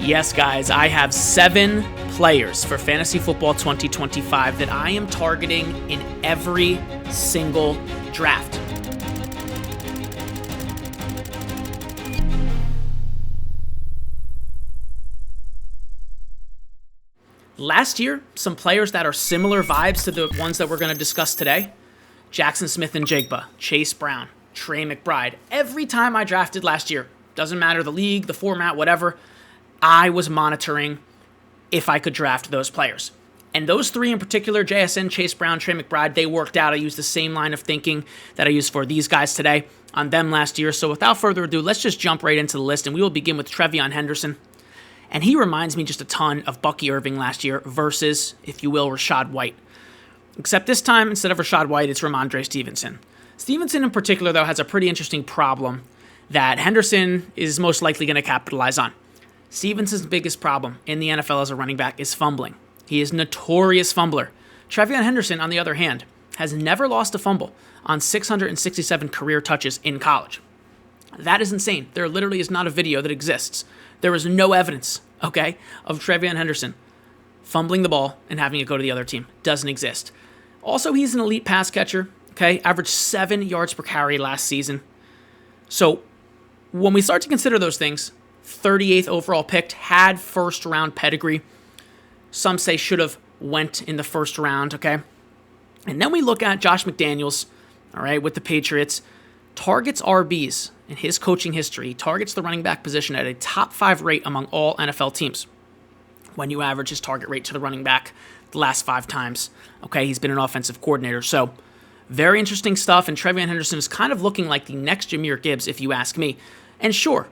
Yes, guys, I have 7 players for Fantasy Football 2025 that I am targeting in every single draft. Last year, some players that are similar vibes to the ones that we're going to discuss today. Jackson Smith-Njigba, Chase Brown, Trey McBride. Every time I drafted last year, doesn't matter the league, the format, whatever, I was monitoring if I could draft those players. And those 3 in particular, JSN, Chase Brown, Trey McBride, they worked out. I used the same line of thinking that I used for these guys today on them last year. So without further ado, let's just jump right into the list, and we will begin with Trevian Henderson. And he reminds me just a ton of Bucky Irving last year versus, if you will, Rachaad White. Except this time, instead of Rachaad White, it's Ramondre Stevenson. Stevenson in particular, though, has a pretty interesting problem that Henderson is most likely going to capitalize on. Stevenson's biggest problem in the NFL as a running back is fumbling. He is a notorious fumbler. Trevian Henderson, on the other hand, has never lost a fumble on 667 career touches in college. That is insane. There literally is not a video that exists. There is no evidence, okay, of Trevian Henderson fumbling the ball and having it go to the other team. Doesn't exist. Also, he's an elite pass catcher, okay, averaged 7 yards per carry last season. So when we start to consider those things, 38th overall picked, had first round pedigree. Some say should have went in the first round, okay? And then we look at Josh McDaniels, all right, with the Patriots. Targets RBs in his coaching history. He targets the running back position at a top 5 rate among all NFL teams when you average his target rate to the running back the last 5 times. Okay, he's been an offensive coordinator. So very interesting stuff, and Trevian Henderson is kind of looking like the next Jahmyr Gibbs, if you ask me. And sure,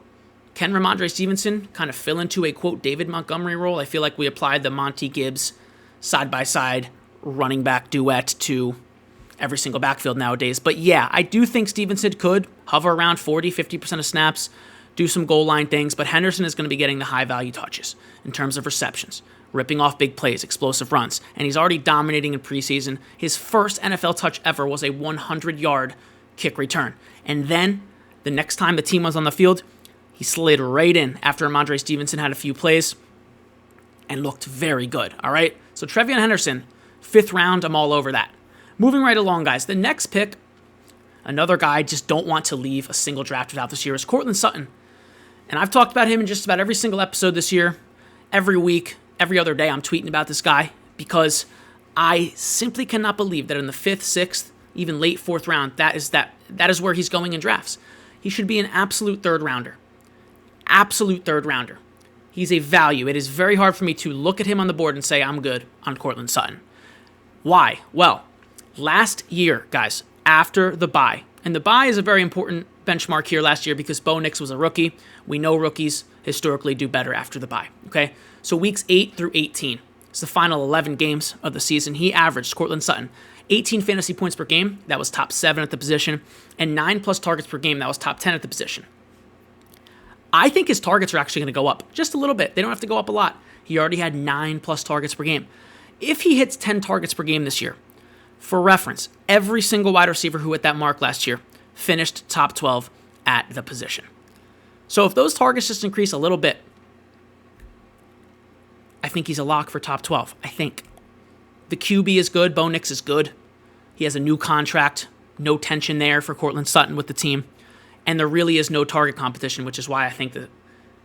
can Ramondre Stevenson kind of fill into a, quote, David Montgomery role? I feel like we applied the Monty Gibbs side-by-side running back duet to every single backfield nowadays. But yeah, I do think Stevenson could hover around 40-50% of snaps, do some goal line things, but Henderson is going to be getting the high-value touches in terms of receptions, ripping off big plays, explosive runs, and he's already dominating in preseason. His first NFL touch ever was a 100-yard kick return. And then the next time the team was on the field, he slid right in after Ramondre Stevenson had a few plays and looked very good, all right? So Trevian Henderson, 5th round, I'm all over that. Moving right along, guys. The next pick, another guy I just don't want to leave a single draft without this year, is Courtland Sutton. And I've talked about him in just about every single episode this year. Every week, every other day, I'm tweeting about this guy because I simply cannot believe that in the 5th, 6th, even late 4th round, that is where he's going in drafts. He should be an absolute 3rd rounder. Absolute 3rd rounder. He's a value. It is very hard for me to look at him on the board and say I'm good on Courtland Sutton. Why? Well, last year, guys, after the bye, and the bye is a very important benchmark here last year because Bo Nix was a rookie. We know rookies historically do better after the bye, okay? So weeks 8 through 18, it's the final 11 games of the season. He averaged, Courtland Sutton, 18 fantasy points per game. That was top 7 at the position, and 9+ targets per game. That was top 10 at the position. I think his targets are actually going to go up just a little bit. They don't have to go up a lot. He already had 9+ targets per game. If he hits 10 targets per game this year, for reference, every single wide receiver who hit that mark last year finished top 12 at the position. So if those targets just increase a little bit, I think he's a lock for top 12. I think. The QB is good. Bo Nix is good. He has a new contract. No tension there for Courtland Sutton with the team. And there really is no target competition, which is why I think the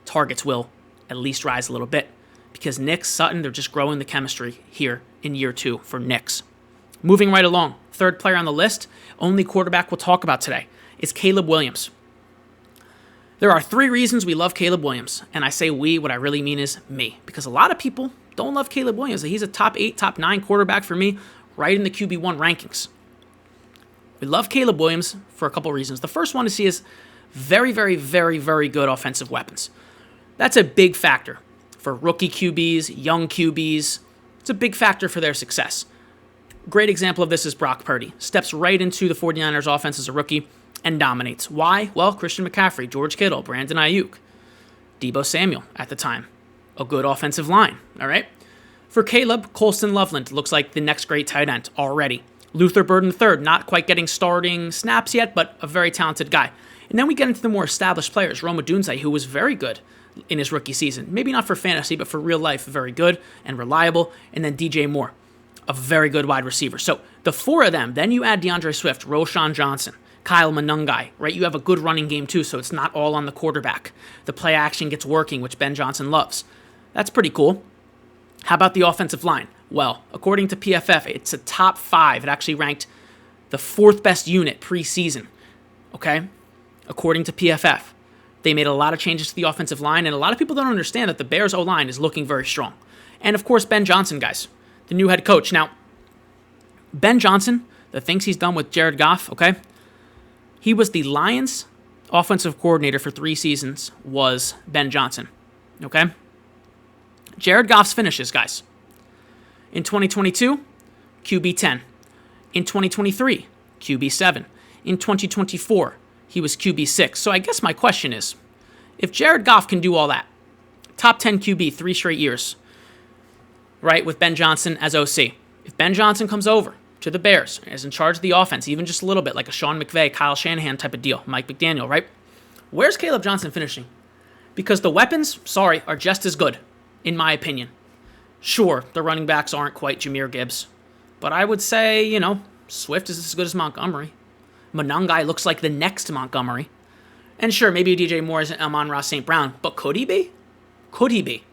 targets will at least rise a little bit. Because Nix, Sutton, they're just growing the chemistry here in year 2 for Nix. Moving right along, 3rd player on the list, only quarterback we'll talk about today, is Caleb Williams. There are 3 reasons we love Caleb Williams. And I say we, what I really mean is me. Because a lot of people don't love Caleb Williams. He's a top 8, top 9 quarterback for me, right in the QB1 rankings. We love Caleb Williams for a couple reasons. The first one is he has very, very, very, very good offensive weapons. That's a big factor for rookie QBs, young QBs. It's a big factor for their success. Great example of this is Brock Purdy. Steps right into the 49ers offense as a rookie and dominates. Why? Well, Christian McCaffrey, George Kittle, Brandon Ayuk, Deebo Samuel at the time. A good offensive line, all right? For Caleb, Colston Loveland looks like the next great tight end already. Luther Burden III, not quite getting starting snaps yet, but a very talented guy. And then we get into the more established players. Rome Odunze, who was very good in his rookie season. Maybe not for fantasy, but for real life, very good and reliable. And then DJ Moore, a very good wide receiver. So the four of them, then you add DeAndre Swift, Roshan Johnson, Kyle Monungai, right? You have a good running game too, so it's not all on the quarterback. The play action gets working, which Ben Johnson loves. That's pretty cool. How about the offensive line? Well, according to PFF, it's a top 5. It actually ranked the 4th best unit preseason, okay? According to PFF. They made a lot of changes to the offensive line, and a lot of people don't understand that the Bears' O-line is looking very strong. And of course, Ben Johnson, guys, the new head coach. Now, Ben Johnson, the things he's done with Jared Goff, okay? He was the Lions' offensive coordinator for 3 seasons, was Ben Johnson, okay? Jared Goff's finishes, guys. In 2022, QB 10. In 2023, QB 7. In 2024, he was QB 6. So I guess my question is, if Jared Goff can do all that, top 10 QB 3 straight years, right, with Ben Johnson as OC. If Ben Johnson comes over to the Bears, is in charge of the offense, even just a little bit, like a Sean McVay, Kyle Shanahan type of deal, Mike McDaniel, right? Where's Caleb Johnson finishing? Because the weapons, are just as good, in my opinion. Sure, the running backs aren't quite Jahmyr Gibbs, but I would say, Swift is as good as Montgomery. Monungai looks like the next Montgomery. And sure, maybe DJ Moore isn't Amon-Ra St. Brown, but could he be? Could he be?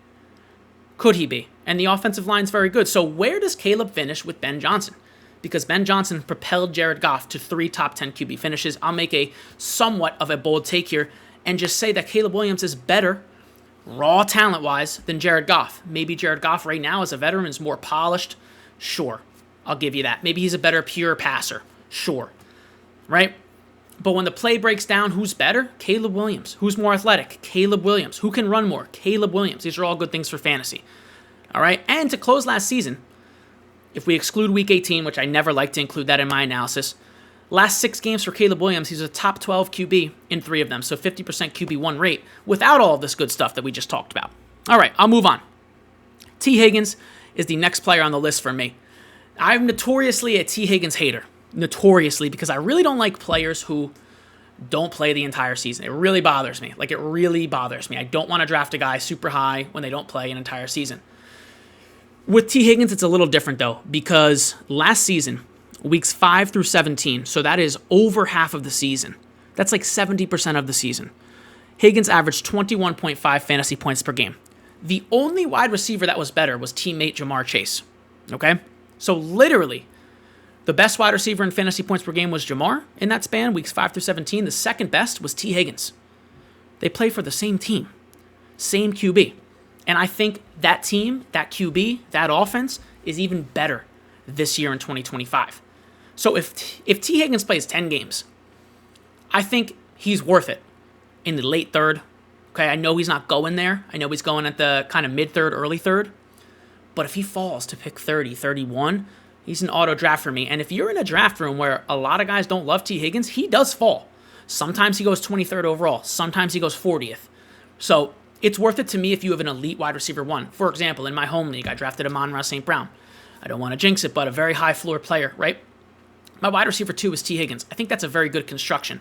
Could he be? And the offensive line's very good. So where does Caleb finish with Ben Johnson? Because Ben Johnson propelled Jared Goff to 3 top 10 QB finishes. I'll make a somewhat of a bold take here and just say that Caleb Williams is better, raw talent-wise, than Jared Goff. Maybe Jared Goff right now as a veteran is more polished. Sure, I'll give you that. Maybe he's a better pure passer. Sure. Right? But when the play breaks down, who's better? Caleb Williams. Who's more athletic? Caleb Williams. Who can run more? Caleb Williams. These are all good things for fantasy. All right? And to close last season, if we exclude Week 18, which I never like to include that in my analysis, last 6 games for Caleb Williams, he's a top 12 QB in 3 of them, so 50% QB1 rate without all of this good stuff that we just talked about. All right, I'll move on. T. Higgins is the next player on the list for me. I'm notoriously a T. Higgins hater. Notoriously, because I really don't like players who don't play the entire season. It really bothers me. It really bothers me. I don't want to draft a guy super high when they don't play an entire season. With T. Higgins, it's a little different, though, because last season, weeks 5 through 17, so that is over half of the season. That's like 70% of the season. Higgins averaged 21.5 fantasy points per game. The only wide receiver that was better was teammate Jamar Chase. Okay? So literally, the best wide receiver in fantasy points per game was Jamar in that span, weeks 5 through 17. The second best was T. Higgins. They play for the same team, same QB. And I think that team, that QB, that offense is even better this year in 2025. So if T. Higgins plays 10 games, I think he's worth it in the late third. Okay, I know he's not going there. I know he's going at the kind of mid-third, early third. But if he falls to pick 30, 31, he's an auto draft for me. And if you're in a draft room where a lot of guys don't love T. Higgins, he does fall. Sometimes he goes 23rd overall. Sometimes he goes 40th. So it's worth it to me if you have an elite wide receiver 1. For example, in my home league, I drafted Amon-Ra St. Brown. I don't want to jinx it, but a very high floor player, right? My wide receiver 2 is T. Higgins. I think that's a very good construction.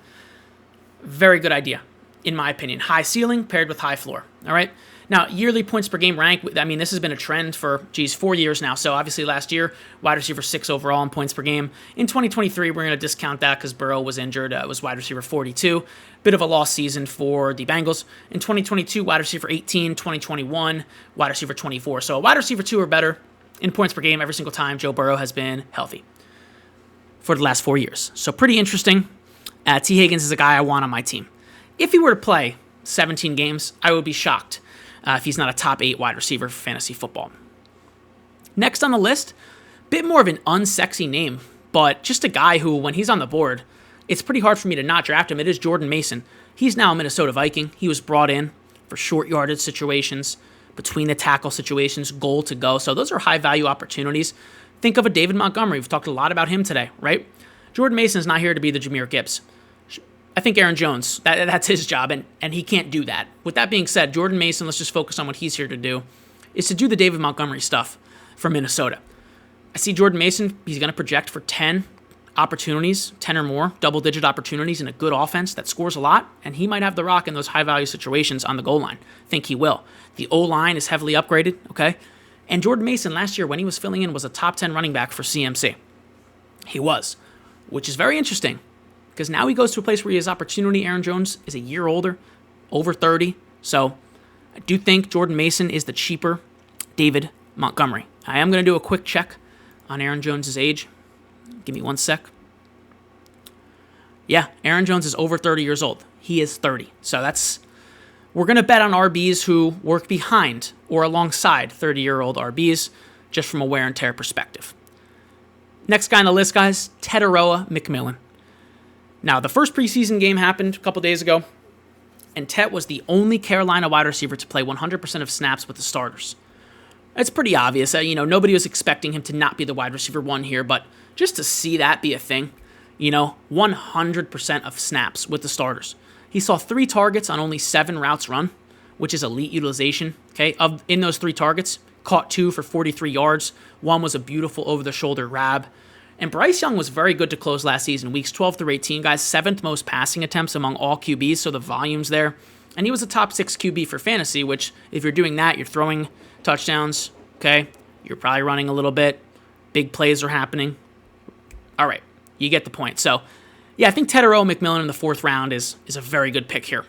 Very good idea, in my opinion. High ceiling paired with high floor, all right? Now, yearly points per game rank, this has been a trend for, 4 years now. So obviously last year, wide receiver 6 overall in points per game. In 2023, we're going to discount that because Burrow was injured. It was wide receiver 42. Bit of a lost season for the Bengals. In 2022, wide receiver 18. 2021, wide receiver 24. So a wide receiver 2 or better in points per game every single time Joe Burrow has been healthy for the last 4 years. So pretty interesting. T. Higgins is a guy I want on my team. If he were to play 17 games, I would be shocked if he's not a top 8 wide receiver for fantasy football. Next on the list, bit more of an unsexy name, but just a guy who, when he's on the board, it's pretty hard for me to not draft him. It is Jordan Mason. He's now a Minnesota Viking. He was brought in for short yardage situations, between the tackle situations, goal to go. So those are high value opportunities. Think of a David Montgomery. We've talked a lot about him today, right? Jordan Mason is not here to be the Jahmyr Gibbs. I think Aaron Jones, that's his job, and he can't do that. With that being said, Jordan Mason, let's just focus on what he's here to do, is to do the David Montgomery stuff for Minnesota. I see Jordan Mason, he's going to project for 10, opportunities, 10 or more, double-digit opportunities in a good offense that scores a lot, and he might have the rock in those high-value situations on the goal line. Think he will. The O-line is heavily upgraded, okay? And Jordan Mason last year, when he was filling in, was a top 10 running back for CMC. He was, which is very interesting, because now he goes to a place where he has opportunity. Aaron Jones is a year older, over 30, so I do think Jordan Mason is the cheaper David Montgomery. I am going to do a quick check on Aaron Jones' age. Give me one sec. Yeah, Aaron Jones is over 30 years old. He is 30. So we're going to bet on RBs who work behind or alongside 30-year-old RBs, just from a wear and tear perspective. Next guy on the list, guys, Tetairoa McMillan. Now, the first preseason game happened a couple days ago, and Tet was the only Carolina wide receiver to play 100% of snaps with the starters. It's pretty obvious. Nobody was expecting him to not be the wide receiver one here, but just to see that be a thing, 100% of snaps with the starters. He saw 3 targets on only 7 routes run, which is elite utilization. Okay, in those 3 targets, caught 2 for 43 yards. 1 was a beautiful over-the-shoulder grab. And Bryce Young was very good to close last season, weeks 12 through 18, guys, 7th most passing attempts among all QBs, so the volume's there. And he was a top 6 QB for fantasy, which, if you're doing that, you're throwing touchdowns, okay? You're probably running a little bit. Big plays are happening. All right, you get the point. So, yeah, I think Tetairoa McMillan in the 4th round is a very good pick here.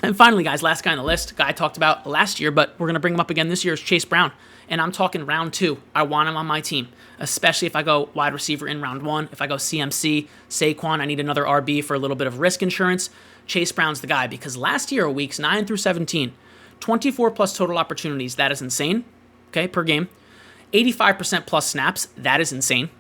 And finally, guys, last guy on the list, guy I talked about last year, but we're going to bring him up again this year, is Chase Brown. And I'm talking round 2. I want him on my team, especially if I go wide receiver in round 1. If I go CMC, Saquon, I need another RB for a little bit of risk insurance. Chase Brown's the guy, because last year, weeks 9 through 17, 24 plus total opportunities. That is insane, okay, per game. 85% plus snaps. That is insane.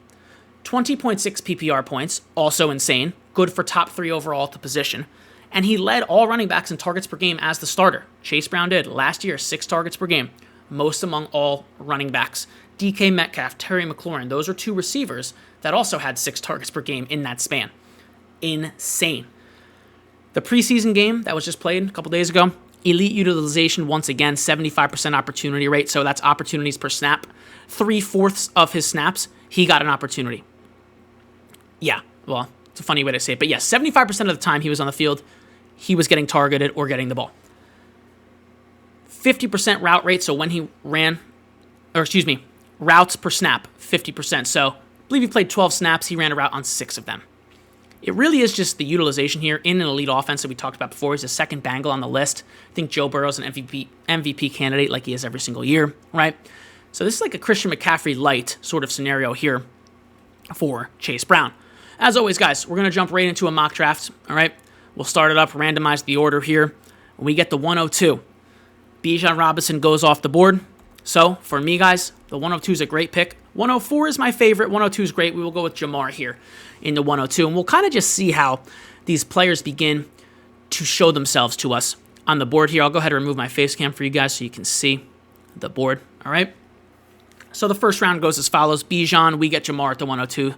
20.6 PPR points. Also insane. Good for top 3 overall at the position. And he led all running backs in targets per game as the starter. Chase Brown did. Last year, 6 targets per game. Most among all running backs. DK Metcalf, Terry McLaurin, those are 2 receivers that also had 6 targets per game in that span. Insane. The preseason game that was just played a couple days ago, elite utilization once again, 75% opportunity rate, so that's opportunities per snap. 3/4 of his snaps, he got an opportunity. Yeah, well, it's a funny way to say it, but yes, 75% of the time he was on the field, he was getting targeted or getting the ball. 50% route rate, so when he routes per snap, 50%. So I believe he played 12 snaps, he ran a route on 6 of them. It really is just the utilization here in an elite offense that we talked about before. He's the second Bengal on the list. I think Joe Burrow's an MVP candidate like he is every single year, right? So this is like a Christian McCaffrey light sort of scenario here for Chase Brown. As always, guys, we're going to jump right into a mock draft, all right? We'll start it up, randomize the order here. When we get the 102, Bijan Robinson goes off the board. So, for me, guys, the 102 is a great pick. 104 is my favorite. 102 is great. We will go with Jamar here in the 102. And we'll kind of just see how these players begin to show themselves to us on the board here. I'll go ahead and remove my face cam for you guys so you can see the board. All right? So, the first round goes as follows. Bijan, we get Jamar at the 102.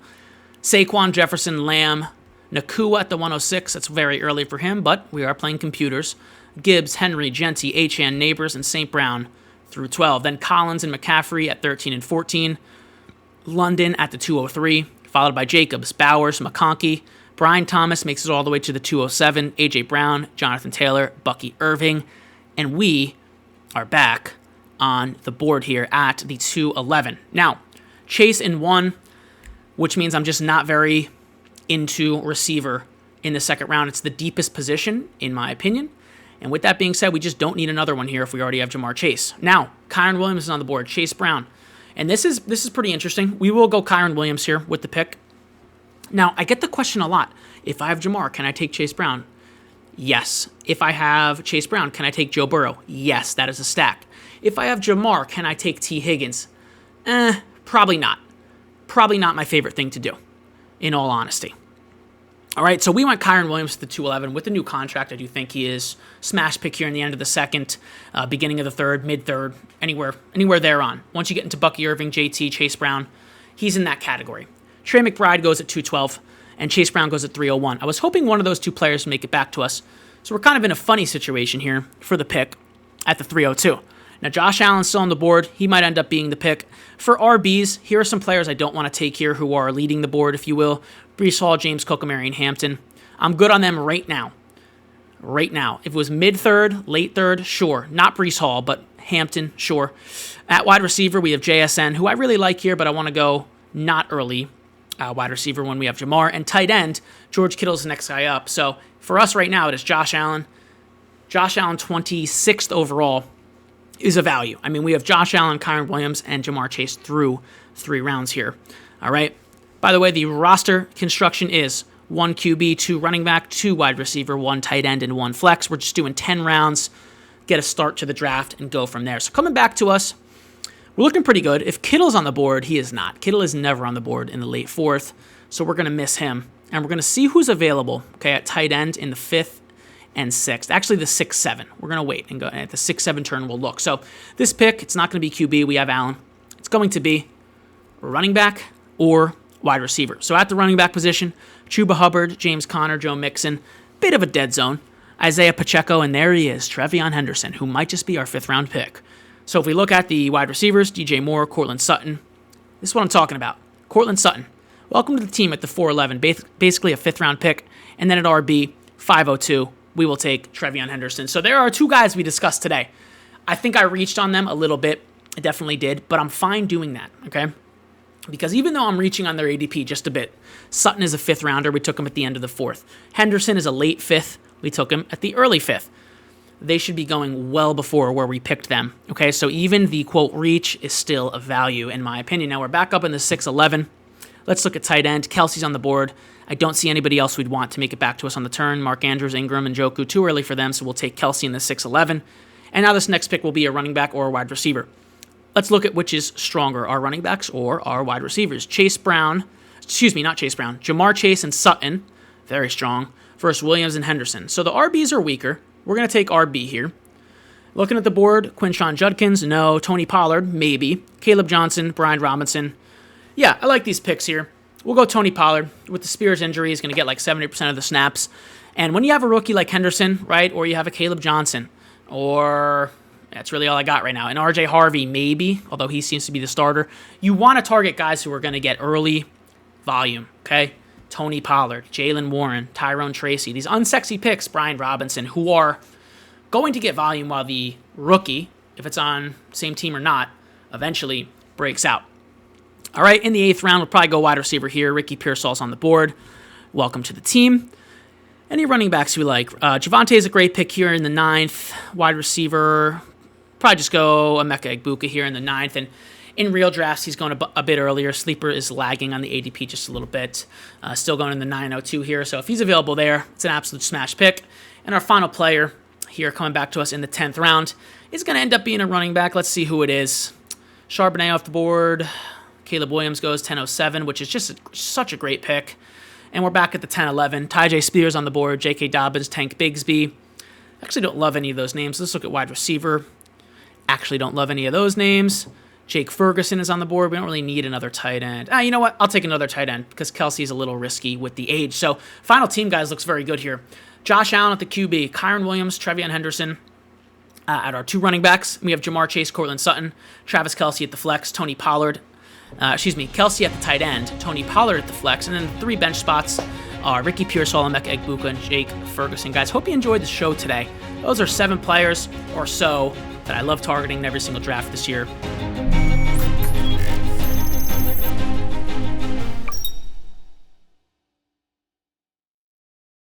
Saquon, Jefferson, Lamb, Nakua at the 106. That's very early for him, but we are playing computers. Gibbs, Henry, Genty, Achane, Neighbors, and St. Brown through 12. Then Collins and McCaffrey at 13 and 14. London at the 203, followed by Jacobs, Bowers, McConkey. Brian Thomas makes it all the way to the 207. A.J. Brown, Jonathan Taylor, Bucky Irving. And we are back on the board here at the 211. Now, Chase in 1, which means I'm just not very into receiver in the second round. It's the deepest position, in my opinion. And with that being said, we just don't need another one here if we already have Jamar Chase. Now, Kyren Williams is on the board, Chase Brown. And this is pretty interesting. We will go Kyren Williams here with the pick. Now, I get the question a lot. If I have Jamar, can I take Chase Brown? Yes. If I have Chase Brown, can I take Joe Burrow? Yes, that is a stack. If I have Jamar, can I take T. Higgins? Probably not. Probably not my favorite thing to do, in all honesty. All right, so we went Kyren Williams to the 211 with the new contract. I do think he is smash pick here in the end of the second, beginning of the third, mid-third, anywhere there on. Once you get into Bucky Irving, JT, Chase Brown, he's in that category. Trey McBride goes at 212, and Chase Brown goes at 301. I was hoping one of those 2 players would make it back to us, so we're kind of in a funny situation here for the pick at the 302. Now, Josh Allen's still on the board. He might end up being the pick. For RBs, here are some players I don't want to take here who are leading the board, if you will. Breece Hall, James Cook, Marion Hampton. I'm good on them right now. Right now. If it was mid-third, late-third, sure. Not Breece Hall, but Hampton, sure. At wide receiver, we have JSN, who I really like here, but I want to go not early wide receiver when we have Jamar. And tight end, George Kittle's the next guy up. So for us right now, it is Josh Allen. Josh Allen, 26th overall, is a value. I mean, we have Josh Allen, Kyron Williams, and Jamar Chase through 3 rounds here. All right. By the way, the roster construction is 1 QB, 2 running back, 2 wide receiver, 1 tight end, and 1 flex. We're just doing 10 rounds, get a start to the draft, and go from there. So coming back to us, we're looking pretty good. If Kittle's on the board, he is not. Kittle is never on the board in the late 4th, so we're going to miss him. And we're going to see who's available, okay, at tight end in the 5th and 6th. Actually, the 6-7. We're going to wait and go at the 6-7 turn, we'll look. So this pick, it's not going to be QB. We have Allen. It's going to be running back or wide receiver. So at the running back position, Chuba Hubbard, James Conner, Joe Mixon, bit of a dead zone. Isaiah Pacheco, and there he is, Trevian Henderson, who might just be our 5th round pick. So if we look at the wide receivers, DJ Moore, Courtland Sutton, this is what I'm talking about. Courtland Sutton, welcome to the team at the 4-11, basically a 5th round pick. And then at RB, 502, we will take Trevian Henderson. So there are 2 guys we discussed today. I think I reached on them a little bit. I definitely did, but I'm fine doing that, okay? Because even though I'm reaching on their ADP just a bit, Sutton is a 5th rounder. We took him at the end of the 4th. Henderson is a late 5th. We took him at the early 5th. They should be going well before where we picked them. Okay, so even the, quote, reach is still a value in my opinion. Now we're back up in the 6-11. Let's look at tight end. Kelsey's on the board. I don't see anybody else we'd want to make it back to us on the turn. Mark Andrews, Ingram, and Njoku, too early for them, so we'll take Kelsey in the 6-11. And now this next pick will be a running back or a wide receiver. Let's look at which is stronger, our running backs or our wide receivers. Jamar Chase and Sutton, very strong, versus Williams and Henderson. So the RBs are weaker. We're going to take RB here. Looking at the board, Quinshon Judkins, no. Tony Pollard, maybe. Caleb Johnson, Brian Robinson. Yeah, I like these picks here. We'll go Tony Pollard. With the Spears injury, he's going to get like 70% of the snaps. And when you have a rookie like Henderson, right, or you have a Caleb Johnson, or that's really all I got right now, and RJ Harvey, maybe, although he seems to be the starter, you want to target guys who are going to get early volume, okay? Tony Pollard, Jalen Warren, Tyrone Tracy, these unsexy picks, Brian Robinson, who are going to get volume while the rookie, if it's on same team or not, eventually breaks out. All right, in the 8th round, we'll probably go wide receiver here. Ricky Pearsall's on the board. Welcome to the team. Any running backs we like? Javonte is a great pick here in the 9th. Wide receiver, probably just go Emeka Egbuka here in the 9th. And in real drafts, he's going a bit earlier. Sleeper is lagging on the ADP just a little bit. Still going in the 902 here. So if he's available there, it's an absolute smash pick. And our final player here coming back to us in the 10th round is going to end up being a running back. Let's see who it is. Charbonnet off the board. Caleb Williams goes 1007, which is just such a great pick. And we're back at the 10-11. Tyjae Spears on the board. J.K. Dobbins, Tank Bigsby. Actually don't love any of those names. Let's look at wide receiver. Actually don't love any of those names. Jake Ferguson is on the board. We don't really need another tight end. You know what? I'll take another tight end because Kelsey's a little risky with the age. So final team, guys, looks very good here. Josh Allen at the QB. Kyron Williams, Trevian Henderson at our 2 running backs. We have Jamar Chase, Courtland Sutton, Travis Kelsey at the flex, Kelsey at the tight end, Tony Pollard at the flex, and then the 3 bench spots are Ricky Pearsall, Emeka Egbuka, and Jake Ferguson. Guys, hope you enjoyed the show today. Those are 7 players or so that I love targeting in every single draft this year.